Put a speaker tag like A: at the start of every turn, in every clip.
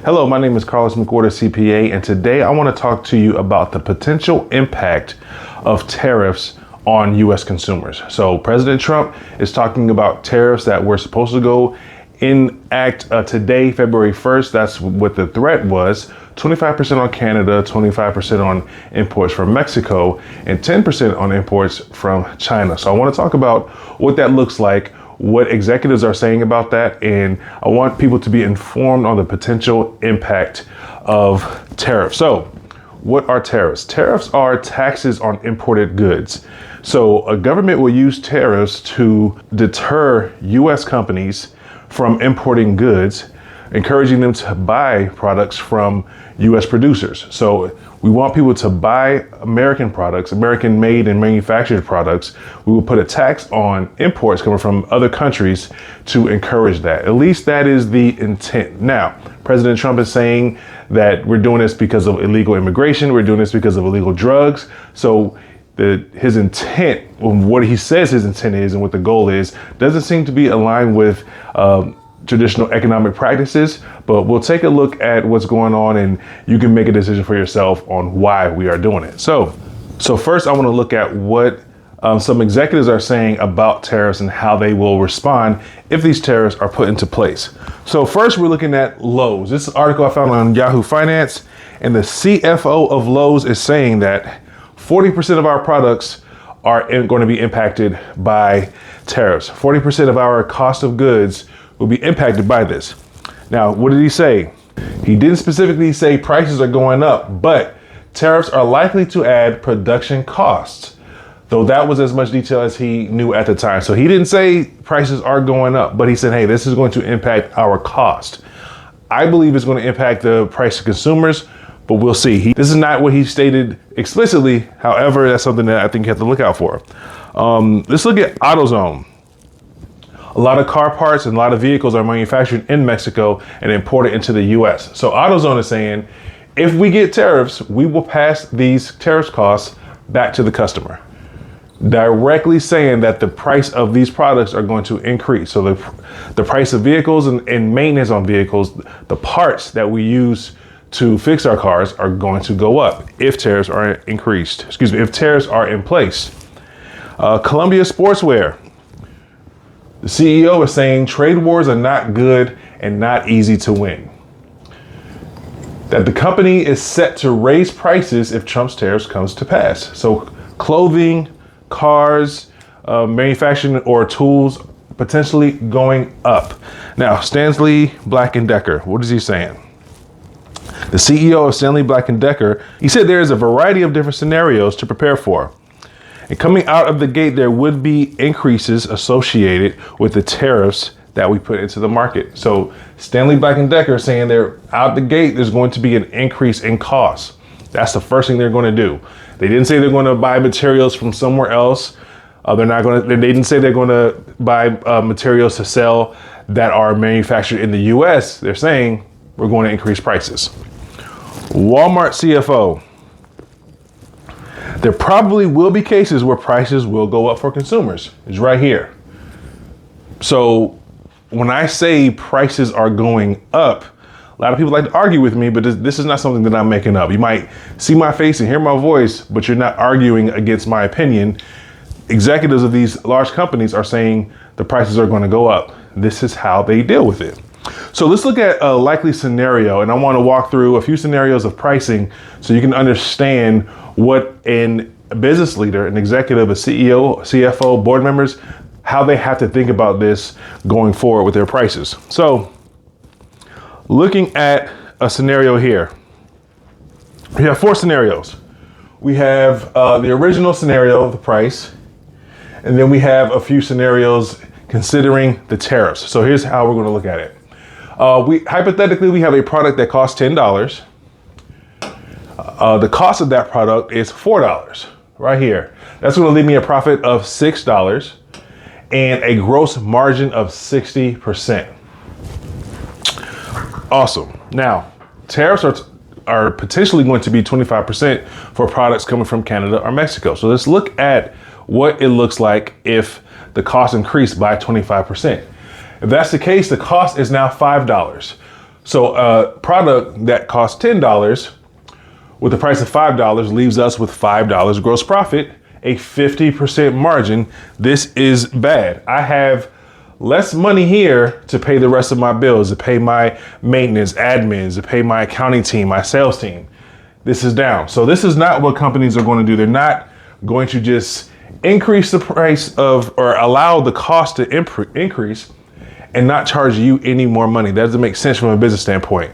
A: Hello, my name is Carlos McWhorter, CPA, and today I want to talk to you about the potential impact of tariffs on U.S. consumers. So President Trump is talking about tariffs that were supposed to go in act today, February 1st. That's what the threat was. 25% on Canada, 25% on imports from Mexico, and 10% on imports from China. So I want to talk about what that looks like, what executives are saying about that, and I want people to be informed on the potential impact of tariffs. So what are tariffs? Tariffs are taxes on imported goods. So a government will use tariffs to deter U.S. companies from importing goods, encouraging them to buy products from U.S. producers. So we want people to buy American products, American made and manufactured products. We will put a tax on imports coming from other countries to encourage that. At least that is the intent. Now, President Trump is saying that we're doing this because of illegal immigration. We're doing this because of illegal drugs. So his intent, what he says his intent is and what the goal is, doesn't seem to be aligned with traditional economic practices, but we'll take a look at what's going on and you can make a decision for yourself on why we are doing it. So first I want to look at what some executives are saying about tariffs and how they will respond if these tariffs are put into place. So first we're looking at Lowe's. This article I found on Yahoo Finance, and the CFO of Lowe's is saying that 40% of our products are going to be impacted by tariffs. 40% of our cost of goods will be impacted by this. Now, what did he say? He didn't specifically say prices are going up, but tariffs are likely to add production costs, though that was as much detail as he knew at the time. So he didn't say prices are going up, but he said, hey, this is going to impact our cost. I believe it's going to impact the price to consumers, but we'll see. This is not what he stated explicitly. However, that's something that I think you have to look out for. Let's look at AutoZone. A lot of car parts and a lot of vehicles are manufactured in Mexico and imported into the US. So AutoZone is saying, if we get tariffs, we will pass these tariff costs back to the customer, directly saying that the price of these products are going to increase. So the price of vehicles and maintenance on vehicles, the parts that we use to fix our cars, are going to go up if tariffs are if tariffs are in place. Columbia Sportswear. The CEO is saying trade wars are not good and not easy to win. That the company is set to raise prices if Trump's tariffs comes to pass. So clothing, cars, manufacturing or tools potentially going up. Now, Stanley Black & Decker, what is he saying? The CEO of Stanley Black & Decker, he said there is a variety of different scenarios to prepare for. And coming out of the gate, there would be increases associated with the tariffs that we put into the market. So Stanley Black & Decker is saying they're out the gate, there's going to be an increase in costs. That's the first thing they're going to do. They didn't say they're going to buy materials from somewhere else. They didn't say they're going to buy materials to sell that are manufactured in the US. They're saying we're going to increase prices. Walmart CFO. There probably will be cases where prices will go up for consumers. It's right here. So when I say prices are going up, a lot of people like to argue with me, but this is not something that I'm making up. You might see my face and hear my voice, but you're not arguing against my opinion. Executives of these large companies are saying the prices are going to go up. This is how they deal with it. So let's look at a likely scenario, and I want to walk through a few scenarios of pricing so you can understand what a business leader, an executive, a CEO, CFO, board members, how they have to think about this going forward with their prices. So looking at a scenario here, we have 4 scenarios. We have the original scenario of the price, and then we have a few scenarios considering the tariffs. So here's how we're going to look at it. Hypothetically, we have a product that costs $10. The cost of that product is $4 right here. That's going to leave me a profit of $6 and a gross margin of 60%. Awesome. Now, tariffs are potentially going to be 25% for products coming from Canada or Mexico. So let's look at what it looks like if the cost increased by 25%. If that's the case, the cost is now $5. So a product that costs $10 with the price of $5 leaves us with $5 gross profit, a 50% margin. This is bad. I have less money here to pay the rest of my bills, to pay my maintenance, admins, to pay my accounting team, my sales team. This is down. So this is not what companies are going to do. They're not going to just increase the price of, or allow the cost to increase and not charge you any more money. That doesn't make sense from a business standpoint.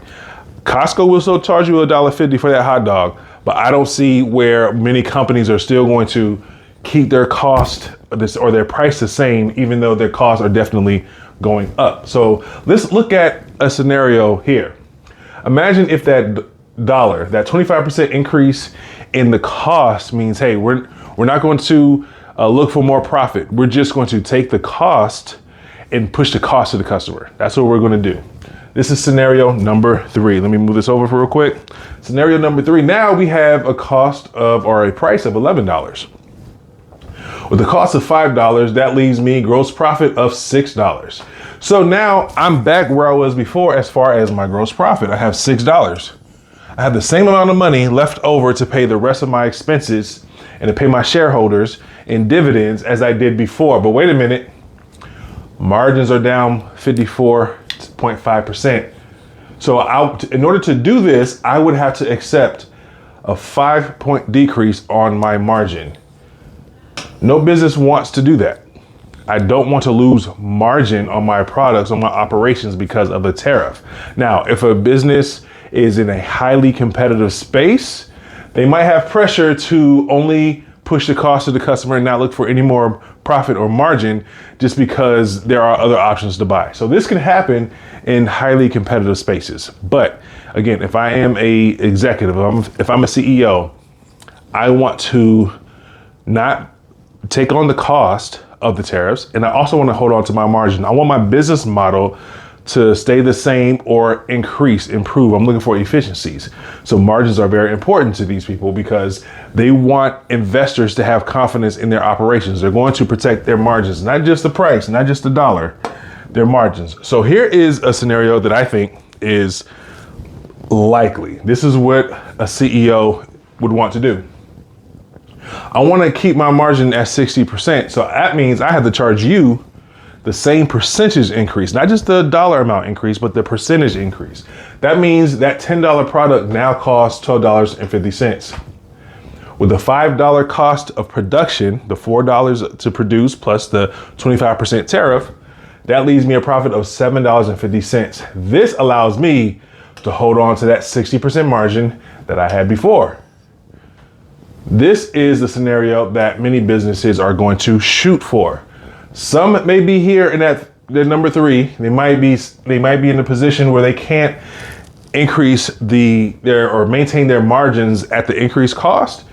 A: Costco will still charge you $1.50 for that hot dog, but I don't see where many companies are still going to keep their cost or their price the same, even though their costs are definitely going up. So let's look at a scenario here. Imagine if that 25% increase in the cost means, hey, we're not going to look for more profit. We're just going to take the cost and push the cost to the customer. That's what we're going to do. This is scenario number 3. Let me move this over for real quick. Scenario number 3. Now we have a cost of, or a price of $11. With the cost of $5, that leaves me gross profit of $6. So now I'm back where I was before as far as my gross profit. I have $6. I have the same amount of money left over to pay the rest of my expenses and to pay my shareholders in dividends as I did before. But wait a minute, margins are down 54.5%. So in order to do this, I would have to accept a 5-point decrease on my margin. No business wants to do that. I don't want to lose margin on my products, on my operations because of the tariff. Now, if a business is in a highly competitive space, they might have pressure to only push the cost to the customer and not look for any more profit or margin just because there are other options to buy. So this can happen in highly competitive spaces. But again, if I am a executive, if I'm a CEO, I want to not take on the cost of the tariffs, and I also want to hold on to my margin. I want my business model to stay the same or increase, improve. I'm looking for efficiencies. So margins are very important to these people because they want investors to have confidence in their operations. They're going to protect their margins, not just the price, not just the dollar, their margins. So here is a scenario that I think is likely. This is what a CEO would want to do. I want to keep my margin at 60%. So that means I have to charge you the same percentage increase, not just the dollar amount increase, but the percentage increase. That means that $10 product now costs $12.50. With the $5 cost of production, the $4 to produce plus the 25% tariff, that leaves me a profit of $7.50. This allows me to hold on to that 60% margin that I had before. This is the scenario that many businesses are going to shoot for. Some may be here in that they're number 3. They might be in a position where they can't increase or maintain their margins at the increased cost.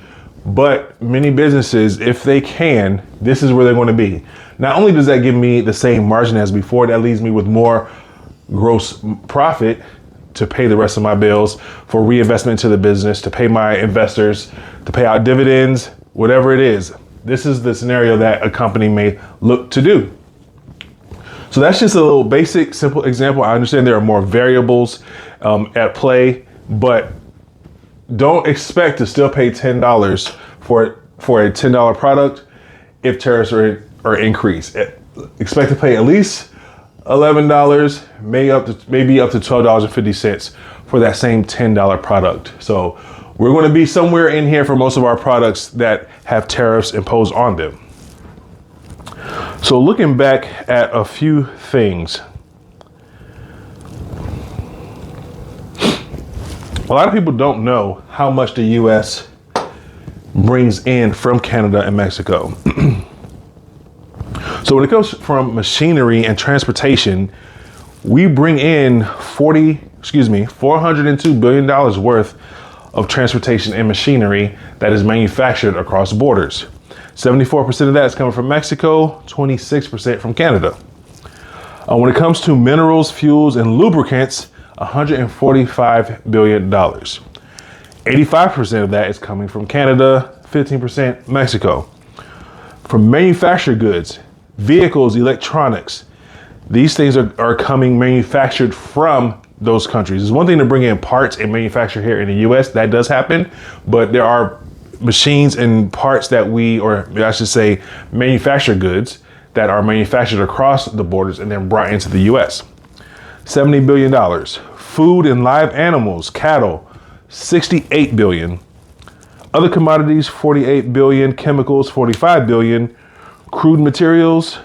A: But many businesses, if they can, this is where they're going to be. Not only does that give me the same margin as before, that leaves me with more gross profit to pay the rest of my bills, for reinvestment into the business, to pay my investors, to pay out dividends, whatever it is. This is the scenario that a company may look to do. So that's just a little basic, simple example. I understand there are more variables at play, but don't expect to still pay $10 for a $10 product if tariffs are increased. Expect to pay at least $11, maybe up to $12.50 for that same $10 product. So we're going to be somewhere in here for most of our products that have tariffs imposed on them. So looking back at a few things, a lot of people don't know how much the U.S. brings in from Canada and Mexico. So when it comes from machinery and transportation, we bring in $402 billion worth of transportation and machinery that is manufactured across borders. 74% of that is coming from Mexico, 26% from Canada. When it comes to minerals, fuels, and lubricants, $145 billion. 85% of that is coming from Canada, 15% Mexico. From manufactured goods, vehicles, electronics, these things are coming manufactured from those countries. It's one thing to bring in parts and manufacture here in the US. That does happen, but there are machines and parts that or I should say manufactured goods that are manufactured across the borders and then brought into the US. $70 billion. Food and live animals, cattle, $68 billion. Other commodities, $48 billion. Chemicals, $45 billion. Crude materials,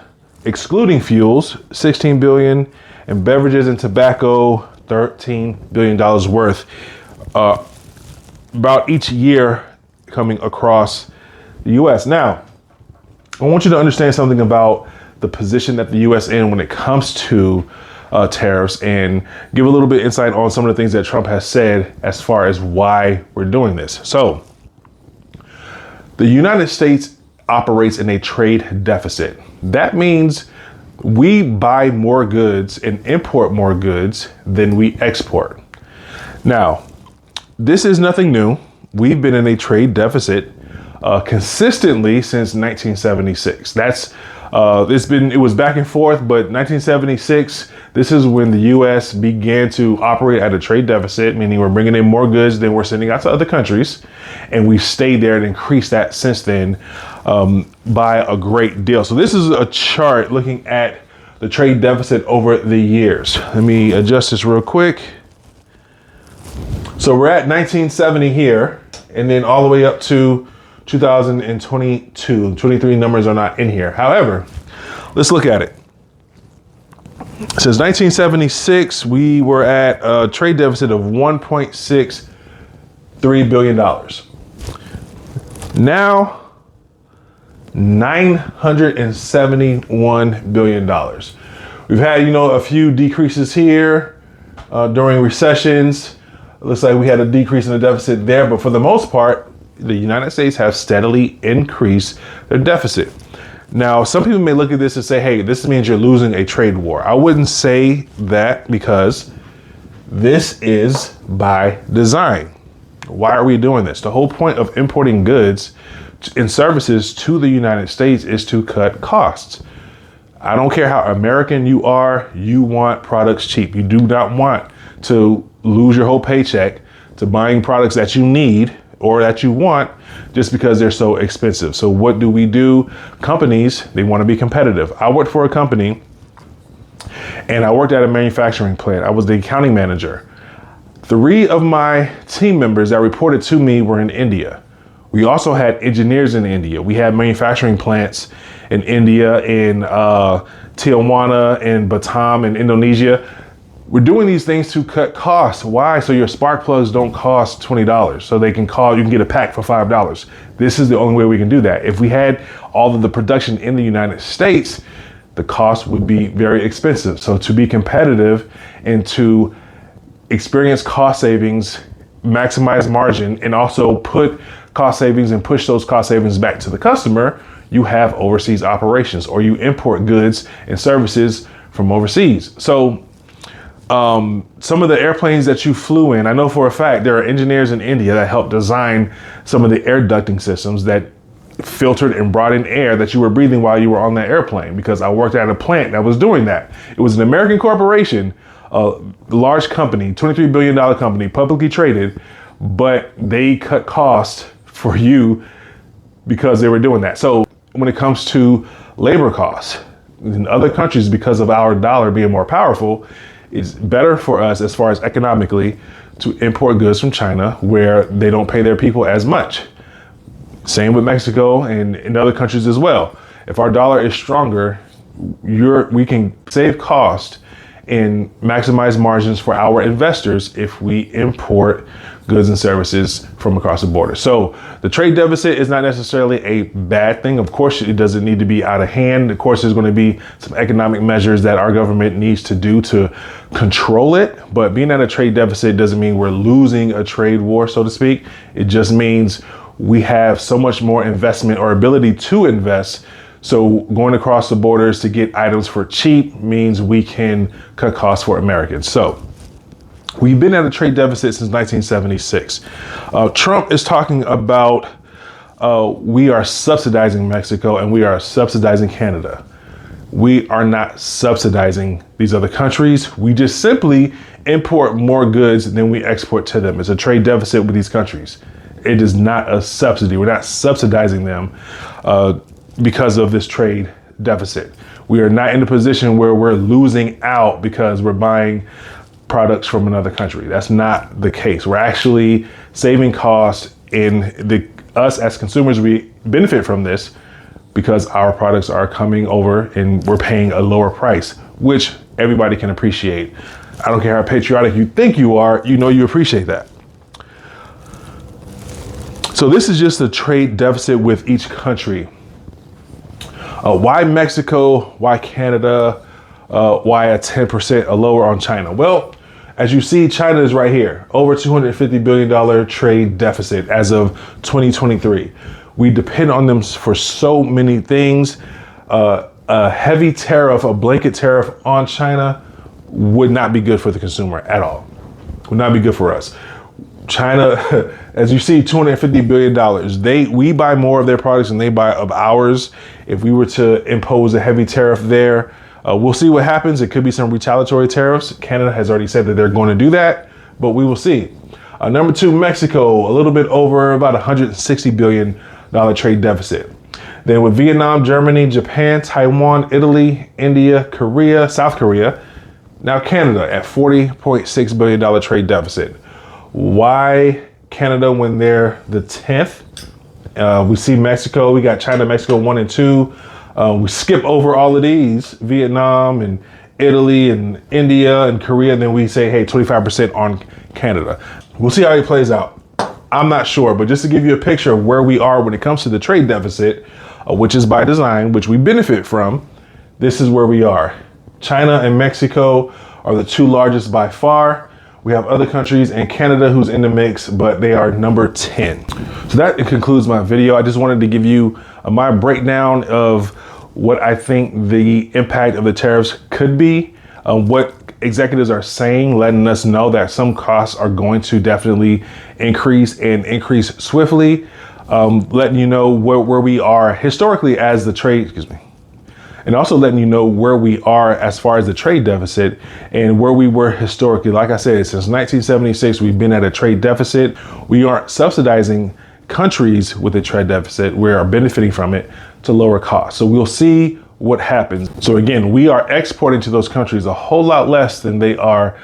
A: excluding fuels, $16 billion. And beverages and tobacco, $13 billion worth, about each year coming across the US. Now, I want you to understand something about the position that the US in when it comes to tariffs, and give a little bit insight on some of the things that Trump has said as far as why we're doing this. So, the United States operates in a trade deficit. That means we buy more goods and import more goods than we export. It This is nothing new. We've been in a trade deficit consistently since 1976. It was back and forth, but 1976, this is when the U.S. began to operate at a trade deficit, meaning we're bringing in more goods than we're sending out to other countries. And we've stayed there and increased that since then by a great deal. So this is a chart looking at the trade deficit over the years. Let me adjust this real quick. So we're at 1970 here, and then all the way up to 2022. 23 numbers are not in here. However, let's look at it. Since 1976, we were at a trade deficit of $1.63 billion. Now, $971 billion. We've had, a few decreases here during recessions. Looks like we had a decrease in the deficit there, but for the most part, the United States have steadily increased their deficit. Now, some people may look at this and say, hey, this means you're losing a trade war. I wouldn't say that, because this is by design. Why are we doing this? The whole point of importing goods and services to the United States is to cut costs. I don't care how American you are, you want products cheap. You do not want to lose your whole paycheck to buying products that you need or that you want just because they're so expensive. So what do? Companies, they want to be competitive. I worked for a company and I worked at a manufacturing plant. I was the accounting manager. 3 of my team members that reported to me were in India. We also had engineers in India. We had manufacturing plants in India, in Tijuana, in Batam, in Indonesia. We're doing these things to cut costs. Why? So your spark plugs don't cost $20. So you can get a pack for $5. This is the only way we can do that. If we had all of the production in the United States, the cost would be very expensive. So to be competitive and to experience cost savings, maximize margin, and also put cost savings and push those cost savings back to the customer, you have overseas operations, or you import goods and services from overseas. So some of the airplanes that you flew in, I know for a fact there are engineers in India that helped design some of the air ducting systems that filtered and brought in air that you were breathing while you were on that airplane, because I worked at a plant that was doing that. It was an American corporation, a large company, $23 billion company, publicly traded, but they cut costs for you because they were doing that. So when it comes to labor costs in other countries, because of our dollar being more powerful, it's better for us as far as economically to import goods from China where they don't pay their people as much. Same with Mexico and in other countries as well. If our dollar is stronger, we can save cost and maximize margins for our investors if we import goods and services from across the border. So the trade deficit is not necessarily a bad thing. Of course, it doesn't need to be out of hand. Of course, there's going to be some economic measures that our government needs to do to control it. But being at a trade deficit doesn't mean we're losing a trade war, so to speak. It just means we have so much more investment or ability to invest. So going across the borders to get items for cheap means we can cut costs for Americans. So we've been at a trade deficit since 1976. Trump is talking about we are subsidizing Mexico and we are subsidizing Canada. We are not subsidizing these other countries. We just simply import more goods than we export to them. It's a trade deficit with these countries. It is not a subsidy. We're not subsidizing them because of this trade deficit. We are not in a position where we're losing out because we're buying products from another country. That's not the case. We're actually saving costs, and us as consumers, we benefit from this because our products are coming over and we're paying a lower price, which everybody can appreciate. I don't care how patriotic you think you are, you know you appreciate that. So this is just a trade deficit with each country. Why Mexico? Why Canada? Why a 10% lower on China? Well, as you see, China is right here, over $250 billion trade deficit as of 2023. We depend on them for so many things. A heavy tariff, a blanket tariff on China would not be good for the consumer at all. Would not be good for us. China, as you see, $250 billion. We buy more of their products than they buy of ours. If we were to impose a heavy tariff there, we'll see what happens. It could be some retaliatory tariffs. Canada has already said that they're going to do that, but we will see. Number two, Mexico, a little bit over about $160 billion trade deficit. Then with Vietnam, Germany, Japan, Taiwan, Italy, India, Korea, South Korea, now Canada at $40.6 billion trade deficit. Why Canada when they're the 10th? We see Mexico, we got China, Mexico 1 and 2. We skip over all of these, Vietnam and Italy and India and Korea, and then we say, hey, 25% on Canada. We'll see how it plays out. I'm not sure, but just to give you a picture of where we are when it comes to the trade deficit, which is by design, which we benefit from, this is where we are. China and Mexico are the two largest by far. We have other countries and Canada who's in the mix, but they are number 10. So that concludes my video. I just wanted to give you my breakdown of what I think the impact of the tariffs could be, what executives are saying, letting us know that some costs are going to definitely increase and increase swiftly, letting you know where we are historically as the trade, and also letting you know where we are as far as the trade deficit and where we were historically. Like I said, since 1976, we've been at a trade deficit. We aren't subsidizing countries with a trade deficit. We are benefiting from it to lower costs. So we'll see what happens. So again, we are exporting to those countries a whole lot less than they are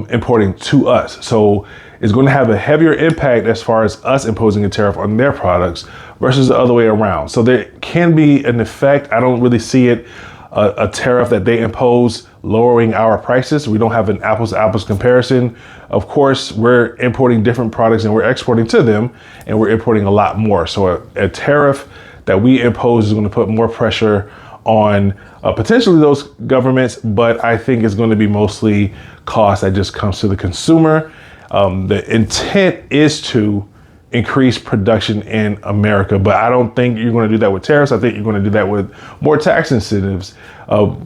A: importing to us. So it's going to have a heavier impact as far as us imposing a tariff on their products versus the other way around. So there can be an effect. I don't really see it, a tariff that they impose lowering our prices. We don't have an apples to apples comparison. Of course, we're importing different products and we're exporting to them, and we're importing a lot more. So a tariff that we impose is going to put more pressure on potentially those governments, but I think it's going to be mostly cost that just comes to the consumer. The intent is to increase production in America, but I don't think you're going to do that with tariffs. I think you're going to do that with more tax incentives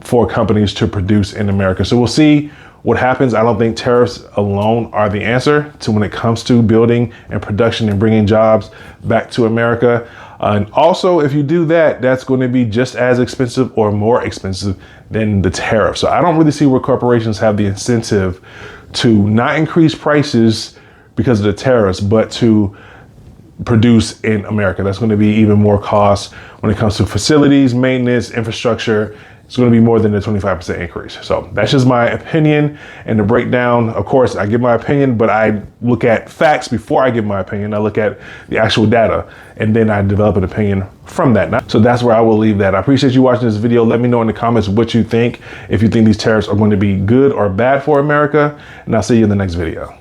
A: for companies to produce in America. So we'll see what happens. I don't think tariffs alone are the answer to when it comes to building and production and bringing jobs back to America. And also, if you do that, that's going to be just as expensive or more expensive than the tariff. So I don't really see where corporations have the incentive to not increase prices because of the tariffs, but to produce in America. That's going to be even more cost when it comes to facilities, maintenance, infrastructure. It's going to be more than the 25% increase. So that's just my opinion and the breakdown. Of course, I give my opinion, but I look at facts before I give my opinion. I look at the actual data, and then I develop an opinion from that. So that's where I will leave that. I appreciate you watching this video. Let me know in the comments what you think, if you think these tariffs are going to be good or bad for America, and I'll see you in the next video.